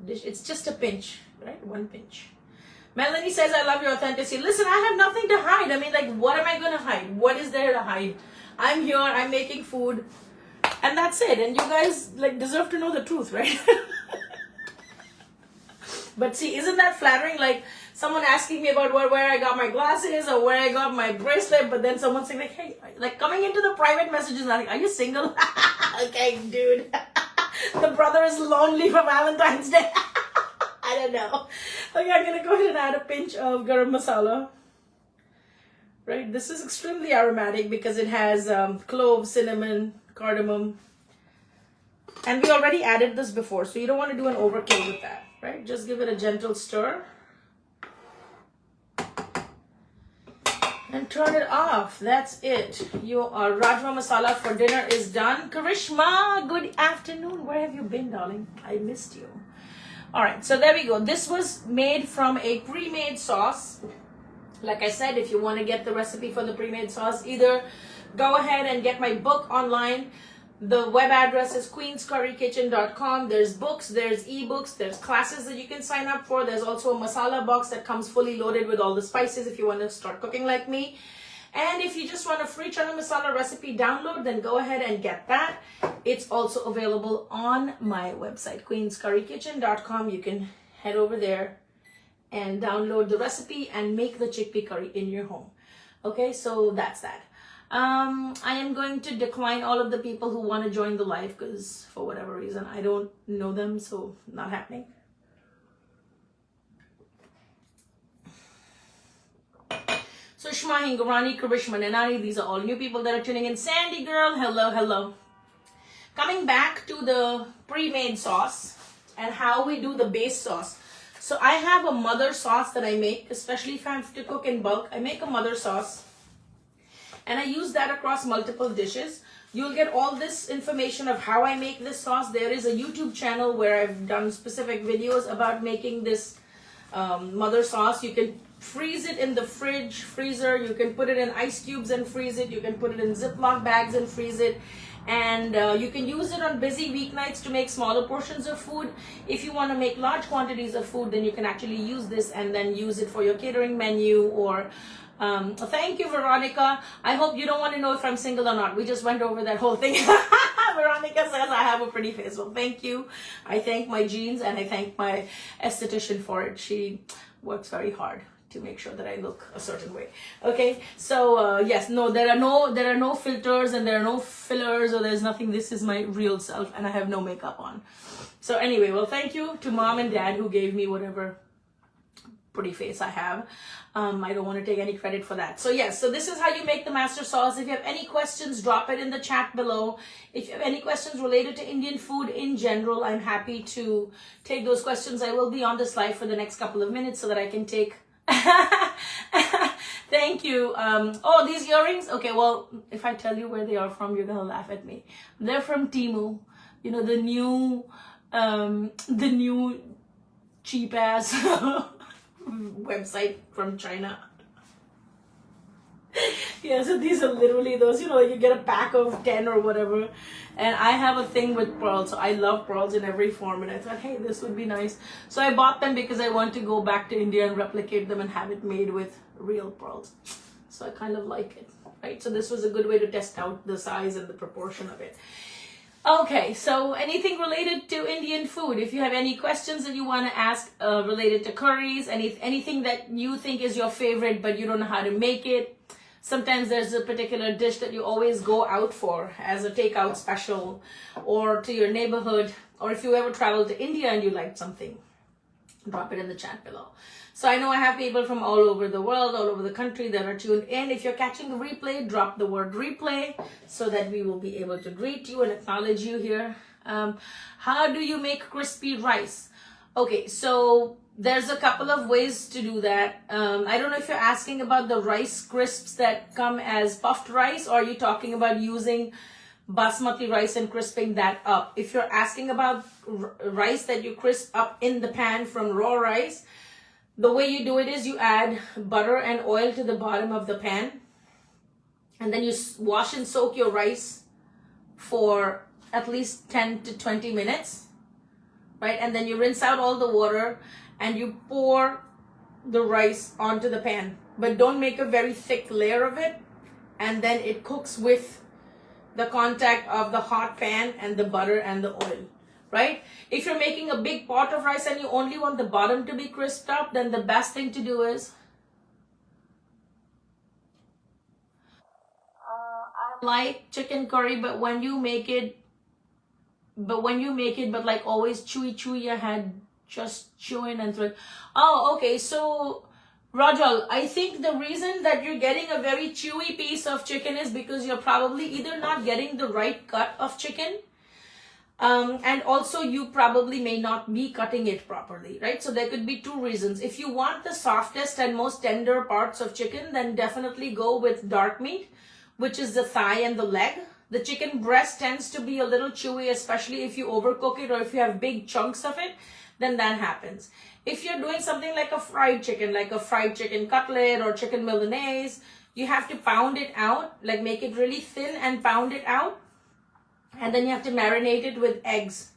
dish. It's just a pinch, right? One pinch. Melanie says, I love your authenticity. Listen, I have nothing to hide. I mean, like, what am I going to hide? What is there to hide? I'm here, I'm making food, and that's it. And you guys, like, deserve to know the truth, right? But see, isn't that flattering? Like, someone asking me about where I got my glasses or where I got my bracelet, but then someone saying, like, hey, like, coming into the private messages, like, are you single? Okay, dude. The brother is lonely for Valentine's Day. I don't know. Okay, I'm going to go ahead and add a pinch of garam masala. Right, this is extremely aromatic because it has cloves, cinnamon, cardamom. And we already added this before, so you don't want to do an overkill with that, right? Just give it a gentle stir. And turn it off. That's it. Your Rajma masala for dinner is done. Karishma, good afternoon. Where have you been, darling? I missed you. All right, so there we go. This was made from a pre-made sauce. Like I said, if you want to get the recipe for the pre-made sauce, either go ahead and get my book online. The web address is queenscurrykitchen.com. There's books, there's ebooks, there's classes that you can sign up for. There's also a masala box that comes fully loaded with all the spices if you want to start cooking like me. And if you just want a free chana masala recipe download, then go ahead and get that. It's also available on my website, queenscurrykitchen.com. You can head over there and download the recipe and make the chickpea curry in your home. Okay, so that's that. I am going to decline all of the people who want to join the live because for whatever reason I don't know them, so not happening. So Shma, Hingorani, Karishma, Nanani, these are all new people that are tuning in. Sandy girl, hello, hello. Coming back to the pre-made sauce and how we do the base sauce. So I have a mother sauce that I make, especially if I have to cook in bulk. I make a mother sauce and I use that across multiple dishes. You'll get all this information of how I make this sauce. There is a YouTube channel where I've done specific videos about making this mother sauce. You can freeze it in the fridge, freezer. You can put it in ice cubes and freeze it. You can put it in Ziploc bags and freeze it. And you can use it on busy weeknights to make smaller portions of food. If you want to make large quantities of food, then you can actually use this and then use it for your catering menu. Or thank you, Veronica. I hope you don't want to know if I'm single or not. We just went over that whole thing. Veronica says I have a pretty face. Well, thank you. I thank my genes and I thank my esthetician for it. She works very hard to make sure that I look a certain way. Okay, so yes, no, there are no filters and there are no fillers or there's nothing. This is my real self and I have no makeup on. So anyway, well, thank you to mom and dad who gave me whatever pretty face I have. I don't want to take any credit for that. So yes, so this is how you make the master sauce. If you have any questions, drop it in the chat below. If you have any questions related to Indian food in general, I'm happy to take those questions. I will be on this live for the next couple of minutes so that I can take thank you. Oh, these earrings. Okay, well, if I tell you where they are from, you're gonna laugh at me. They're from Temu. You know, the new cheap ass website from China. Yeah, so these are literally those, you get a pack of 10 or whatever. And I have a thing with pearls. So I love pearls in every form. And I thought, hey, this would be nice. So I bought them because I want to go back to India and replicate them and have it made with real pearls. So I kind of like it, right? So this was a good way to test out the size and the proportion of it. Okay, so anything related to Indian food? If you have any questions that you want to ask related to curries, anything that you think is your favorite but you don't know how to make it. Sometimes there's a particular dish that you always go out for as a takeout special or to your neighborhood, or if you ever travel to India and you like something, drop it in the chat below. So I know I have people from all over the world, all over the country that are tuned in. If you're catching the replay, drop the word replay so that we will be able to greet you and acknowledge you here. How do you make crispy rice? Okay, so there's a couple of ways to do that. I don't know if you're asking about the rice crisps that come as puffed rice, or are you talking about using basmati rice and crisping that up? If you're asking about rice that you crisp up in the pan from raw rice, the way you do it is you add butter and oil to the bottom of the pan, and then you wash and soak your rice for at least 10 to 20 minutes, right? And then you rinse out all the water and you pour the rice onto the pan, but don't make a very thick layer of it, and then it cooks with the contact of the hot pan and the butter and the oil. Right? If you're making a big pot of rice and you only want the bottom to be crisped up, then the best thing to do is I like chicken curry, but when you make it, but like always chewy, your head just chewing and throwing. Oh, okay. So Rajal, I think the reason that you're getting a very chewy piece of chicken is because you're probably either not getting the right cut of chicken, and also you probably may not be cutting it properly, right? So there could be two reasons. If you want the softest and most tender parts of chicken, then definitely go with dark meat, which is the thigh and the leg. The chicken breast tends to be a little chewy, especially if you overcook it or if you have big chunks of it, then that happens. If you're doing something like a fried chicken cutlet or chicken Milanese, you have to pound it out, like make it really thin and pound it out. And then you have to marinate it with eggs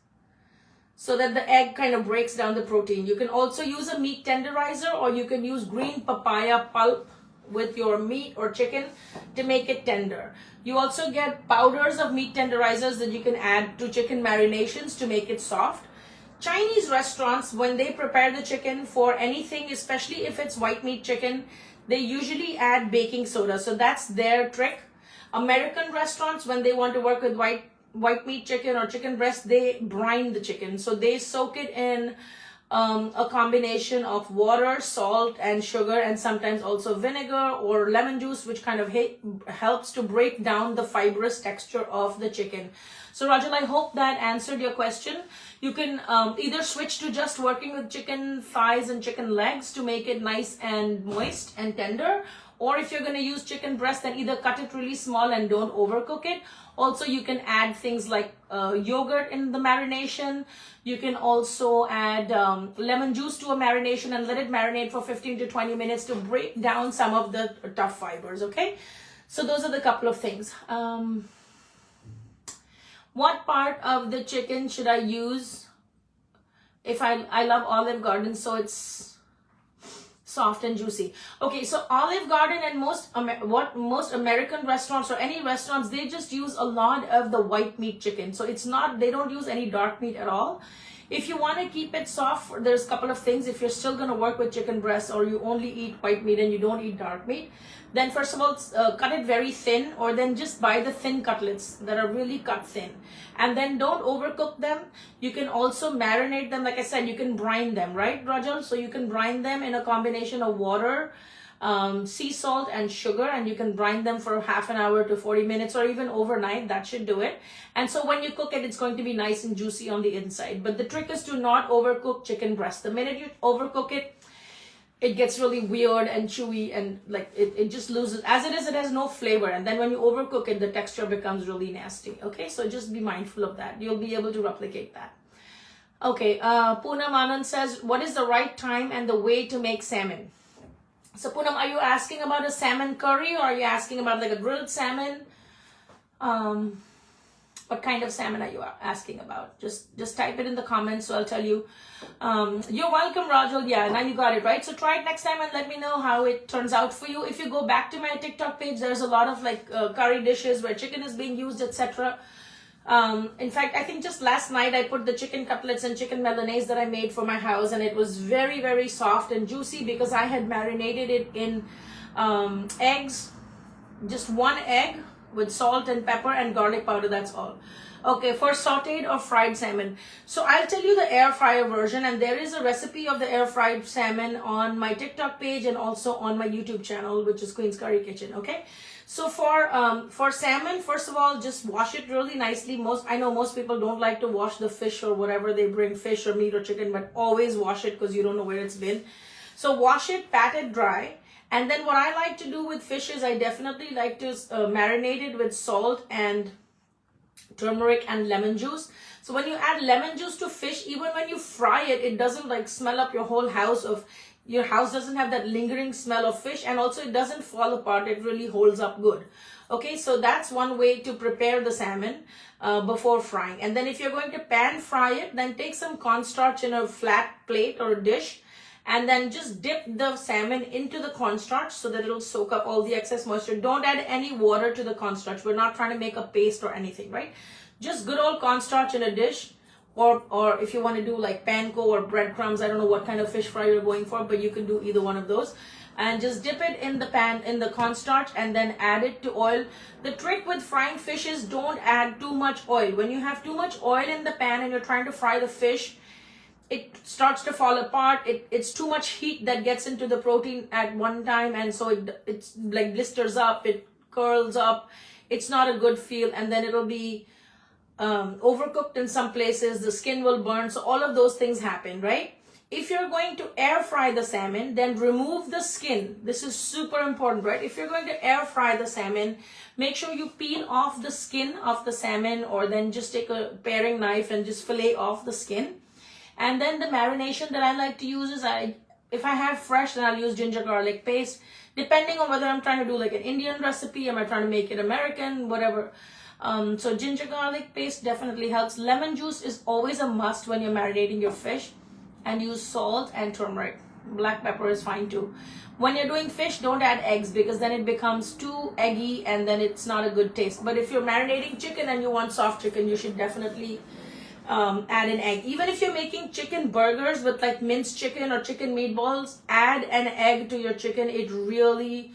so that the egg kind of breaks down the protein. You can also use a meat tenderizer, or you can use green papaya pulp with your meat or chicken to make it tender. You also get powders of meat tenderizers that you can add to chicken marinations to make it soft. Chinese restaurants, when they prepare the chicken for anything, especially if it's white meat chicken, they usually add baking soda. So that's their trick. American restaurants, when they want to work with white meat chicken or chicken breast, they brine the chicken. So they soak it in a combination of water, salt, and sugar, and sometimes also vinegar or lemon juice, which kind of helps to break down the fibrous texture of the chicken. So Rajal, I hope that answered your question. You can either switch to just working with chicken thighs and chicken legs to make it nice and moist and tender, or if you're going to use chicken breast, then either cut it really small and don't overcook it. Also, you can add things like yogurt in the marination. You can also add lemon juice to a marination and let it marinate for 15 to 20 minutes to break down some of the tough fibers, okay? So those are the couple of things. What part of the chicken should I use? If I love Olive Garden, so it's soft and juicy. Okay, so Olive Garden and most American restaurants or any restaurants, they just use a lot of the white meat chicken. So it's not, they don't use any dark meat at all. If you want to keep it soft, there's a couple of things. If you're still going to work with chicken breast, or you only eat white meat and you don't eat dark meat, then first of all, cut it very thin, or then just buy the thin cutlets that are really cut thin. And then don't overcook them. You can also marinate them. Like I said, you can brine them, right, Rajal? So you can brine them in a combination of water, sea salt, and sugar, and you can brine them for half an hour to 40 minutes or even overnight. That should do it. And so when you cook it, it's going to be nice and juicy on the inside. But the trick is to not overcook chicken breast. The minute you overcook it, it gets really weird and chewy, and like it just loses. As it is, it has no flavor. And then when you overcook it, the texture becomes really nasty. Okay, so just be mindful of that. You'll be able to replicate that. Okay, Poonam Anand says, what is the right time and the way to make salmon? So Poonam, are you asking about a salmon curry, or are you asking about like a grilled salmon? What kind of salmon are you asking about? Just type it in the comments, so I'll tell you. You're welcome, Rajal. Yeah, now you got it right. So try it next time and let me know how it turns out for you. If you go back to my TikTok page, there's a lot of like curry dishes where chicken is being used, etc. In fact, I think just last night I put the chicken cutlets and chicken Milanese that I made for my house, and it was very, very soft and juicy because I had marinated it in eggs, just one egg with salt and pepper and garlic powder, that's all. Okay, for sauteed or fried salmon. So I'll tell you the air fryer version, and there is a recipe of the air fried salmon on my TikTok page and also on my YouTube channel, which is Queen's Curry Kitchen, okay? So for salmon, first of all, just wash it really nicely. I know most people don't like to wash the fish or whatever they bring, fish or meat or chicken, but always wash it because you don't know where it's been. So wash it, pat it dry. And then what I like to do with fish is I definitely like to marinate it with salt and turmeric and lemon juice. So when you add lemon juice to fish, even when you fry it, it doesn't like smell up your whole house. Your house doesn't have that lingering smell of fish, and also it doesn't fall apart. It really holds up good. Okay, so that's one way to prepare the salmon before frying. And then if you're going to pan fry it, then take some cornstarch in a flat plate or a dish, and then just dip the salmon into the cornstarch so that it'll soak up all the excess moisture. Don't add any water to the cornstarch. We're not trying to make a paste or anything, right? Just good old cornstarch in a dish, or if you want to do like panko or breadcrumbs, I don't know what kind of fish fry you're going for, but you can do either one of those. And just dip it in the pan, in the cornstarch, and then add it to oil. The trick with frying fish is don't add too much oil. When you have too much oil in the pan and you're trying to fry the fish, it starts to fall apart. It's too much heat that gets into the protein at one time, and so it's like blisters up, it curls up. It's not a good feel, and then it'll be overcooked in some places. The skin will burn. So all of those things happen, right? If you're going to air fry the salmon, then remove the skin. This is super important, right? If you're going to air fry the salmon, make sure you peel off the skin of the salmon, or then just take a paring knife and just fillet off the skin. And then the marination that I like to use is, if I have fresh, then I'll use ginger garlic paste, depending on whether I'm trying to do like an Indian recipe, am I trying to make it American, whatever. So ginger garlic paste definitely helps. Lemon juice is always a must when you're marinating your fish, and use salt and turmeric. Black pepper is fine too. When you're doing fish, don't add eggs because then it becomes too eggy and then it's not a good taste. But if you're marinating chicken and you want soft chicken, you should definitely add an egg. Even if you're making chicken burgers with like minced chicken or chicken meatballs, add an egg to your chicken. It really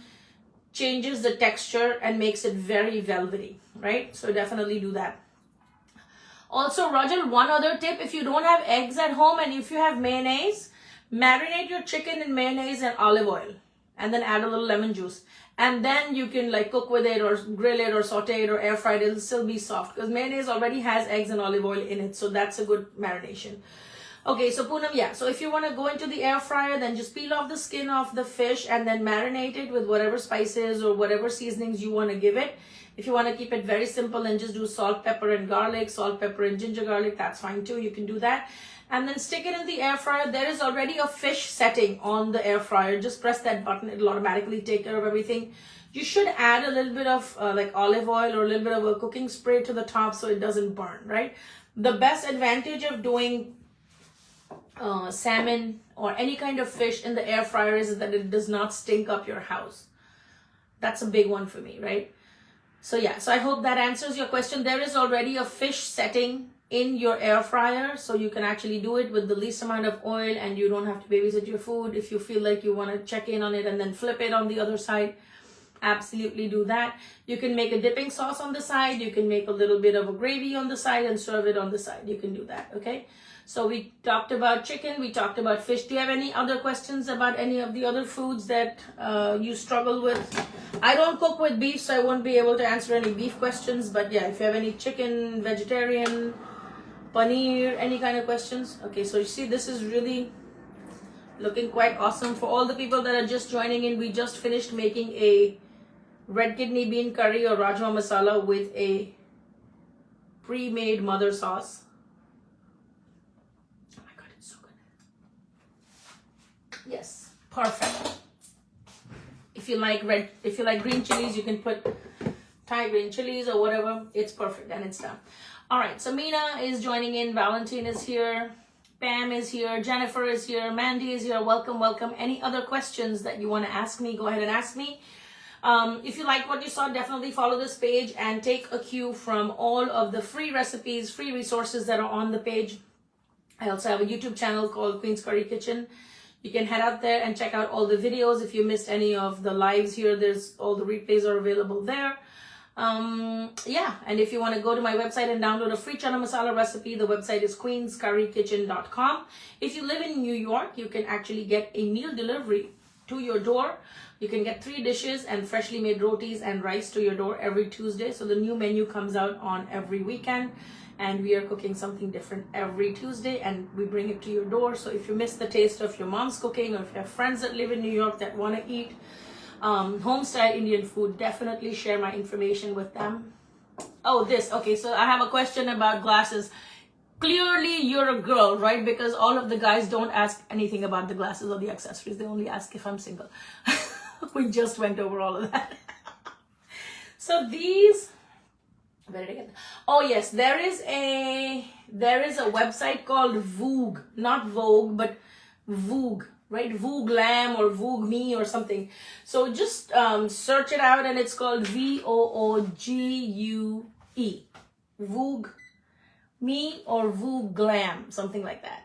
changes the texture and makes it very velvety, right? So definitely do that. Also, Rajal, one other tip: if you don't have eggs at home and if you have mayonnaise, marinate your chicken in mayonnaise and olive oil, and then add a little lemon juice. And then you can like cook with it or grill it or saute it or air fry it. It'll still be soft because mayonnaise already has eggs and olive oil in it. So that's a good marination. Okay, so Poonam, yeah. So if you want to go into the air fryer, then just peel off the skin of the fish and then marinate it with whatever spices or whatever seasonings you want to give it. If you want to keep it very simple and just do salt, pepper, and garlic, salt, pepper, and ginger garlic, that's fine too. You can do that. And then stick it in the air fryer. There is already a fish setting on the air fryer. Just press that button. It'll automatically take care of everything. You should add a little bit of like olive oil or a little bit of a cooking spray to the top so it doesn't burn, right? The best advantage of doing salmon or any kind of fish in the air fryer is that it does not stink up your house. That's a big one for me, right? So yeah, so I hope that answers your question. There is already a fish setting in your air fryer, so you can actually do it with the least amount of oil and you don't have to babysit your food. If you feel like you want to check in on it and then flip it on the other side, absolutely do that. You can make a dipping sauce on the side. You can make a little bit of a gravy on the side and serve it on the side. You can do that, okay? So we talked about chicken, we talked about fish. Do you have any other questions about any of the other foods that you struggle with? I don't cook with beef, so I won't be able to answer any beef questions. But yeah, if you have any chicken, vegetarian, paneer, any kind of questions. Okay, so you see, this is really looking quite awesome. For all the people that are just joining in, we just finished making a red kidney bean curry or Rajma masala with a pre-made mother sauce. Oh my God, it's so good. Yes, perfect. If you like green chilies, you can put Thai green chilies or whatever. It's perfect and it's done. All right, so Mina is joining in. Valentine is here. Pam is here. Jennifer is here. Mandy is here. Welcome, welcome. Any other questions that you want to ask me, go ahead and ask me. If you like what you saw, definitely follow this page and take a cue from all of the free recipes, free resources that are on the page. I also have a YouTube channel called Queen's Curry Kitchen. You can head out there and check out all the videos. If you missed any of the lives here, there's all the replays are available there. Yeah, and if you want to go to my website and download a free chana masala recipe, the website is queenscurrykitchen.com. If you live in New York, you can actually get a meal delivery to your door. You can get 3 dishes and freshly made rotis and rice to your door every Tuesday. So the new menu comes out on every weekend, and we are cooking something different every Tuesday, and we bring it to your door. So if you miss the taste of your mom's cooking, or if you have friends that live in New York that want to eat home-style Indian food, definitely share my information with them. Oh, okay, so I have a question about glasses. Clearly you're a girl, right? Because all of the guys don't ask anything about the glasses or the accessories. They only ask if I'm single. We just went over all of that. So these, where did I get them? Oh yes, there is a website called Vogue, not Vogue, but Vogue, right? Vogue Lamb or Vogue Me or something. So just search it out, and it's called VOOGUE. Vogue Me or Vogue Glam, something like that.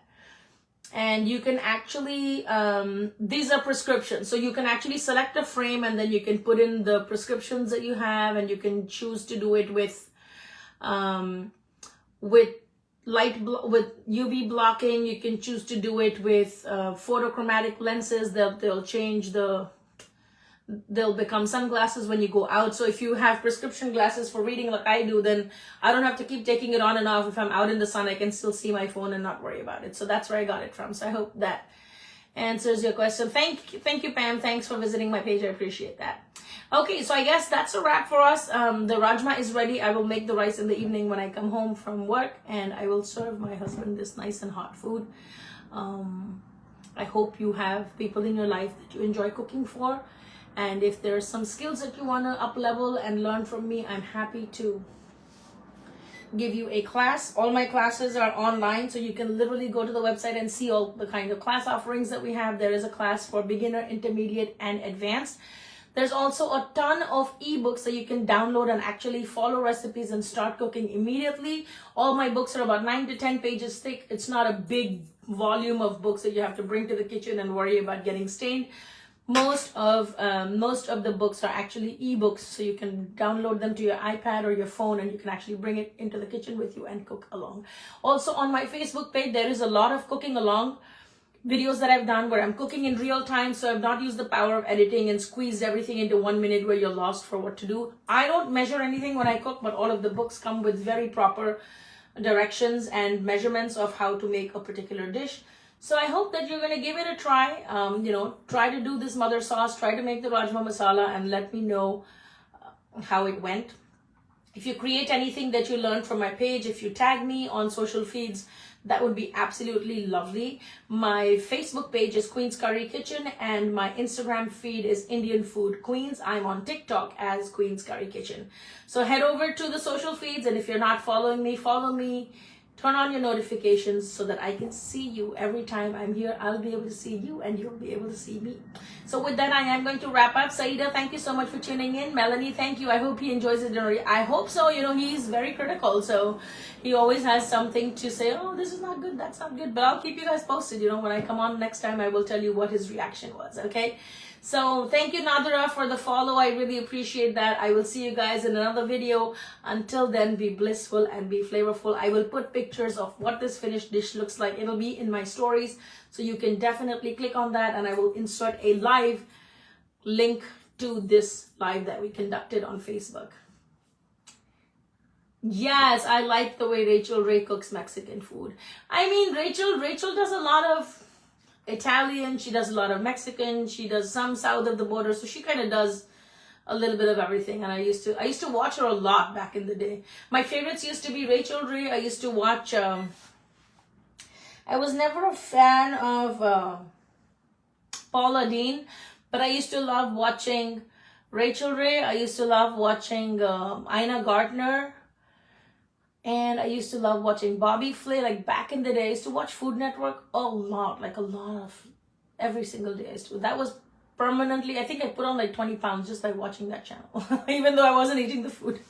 And you can actually, these are prescriptions. So you can actually select a frame, and then you can put in the prescriptions that you have, and you can choose to do it with UV blocking. You can choose to do it with photochromatic lenses. They'll become sunglasses when you go out. So if you have prescription glasses for reading like I do, then I don't have to keep taking it on and off. If I'm out in the sun, I can still see my phone and not worry about it. So that's where I got it from. So I hope that answers your question. Thank you, Pam. Thanks for visiting my page. I appreciate that. Okay, so I guess that's a wrap for us. The Rajma is ready. I will make the rice in the evening when I come home from work, and I will serve my husband this nice and hot food. I hope you have people in your life that you enjoy cooking for. And if there's some skills that you want to up level and learn from me, I'm happy to give you a class. All my classes are online, so you can literally go to the website and see all the kind of class offerings that we have. There is a class for beginner, intermediate, and advanced. There's also a ton of ebooks that you can download and actually follow recipes and start cooking immediately. All my books are about 9 to 10 pages thick. It's not a big volume of books that you have to bring to the kitchen and worry about getting stained. Most of the books are actually ebooks, so you can download them to your iPad or your phone, and you can actually bring it into the kitchen with you and cook along. Also on my Facebook page, there is a lot of cooking along videos that I've done where I'm cooking in real time. So I've not used the power of editing and squeezed everything into 1 minute where you're lost for what to do. I don't measure anything when I cook, but all of the books come with very proper directions and measurements of how to make a particular dish. So I hope that you're going to give it a try. Try to do this mother sauce, try to make the Rajma masala, and let me know how it went. If you create anything that you learned from my page, if you tag me on social feeds, that would be absolutely lovely. My Facebook page is Queen's Curry Kitchen, and my Instagram feed is Indian Food Queens. I'm on TikTok as Queen's Curry Kitchen. So head over to the social feeds, and if you're not following me, follow me. Turn on your notifications so that I can see you every time I'm here. I'll be able to see you, and you'll be able to see me. So with that, I am going to wrap up. Saida, thank you so much for tuning in. Melanie, thank you. I hope he enjoys the dinner. I hope so. He's very critical. So he always has something to say, oh, this is not good, that's not good. But I'll keep you guys posted. When I come on next time, I will tell you what his reaction was, okay? So thank you, Nadira, for the follow. I really appreciate that. I will see you guys in another video. Until then, be blissful and be flavorful. I will put pictures of what this finished dish looks like. It'll be in my stories, so you can definitely click on that, and I will insert a live link to this live that we conducted on Facebook. Yes, I like the way Rachel Ray cooks Mexican food. I mean, Rachel does a lot of Italian, she does a lot of Mexican, she does some south of the border, so she kind of does a little bit of everything. And I used to watch her a lot back in the day. My favorites used to be Rachel Ray. I used to watch I was never a fan of Paula Deen, But I used to love watching Rachel Ray. I used to love watching Ina Gardner. And I used to love watching Bobby Flay. Like back in the day, I used to watch Food Network a lot. Like a lot of, every single day I used to. That was permanently, I think I put on like 20 pounds just by watching that channel. Even though I wasn't eating the food.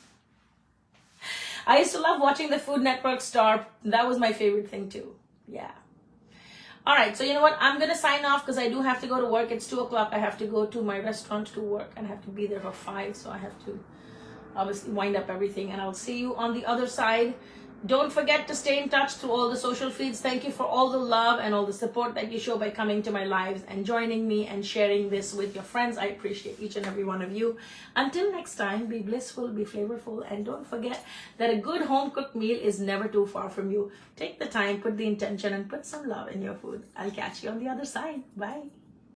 I used to love watching the Food Network Star. That was my favorite thing too. Yeah. All right, so you know what? I'm going to sign off because I do have to go to work. It's 2 o'clock. I have to go to my restaurant to work and I have to be there for 5. So I have to obviously wind up everything. And I'll see you on the other side. Don't forget to stay in touch through all the social feeds. Thank you for all the love and all the support that you show by coming to my lives and joining me and sharing this with your friends. I appreciate each and every one of you. Until next time, be blissful, be flavorful, and don't forget that a good home-cooked meal is never too far from you. Take the time, put the intention, and put some love in your food. I'll catch you on the other side. Bye.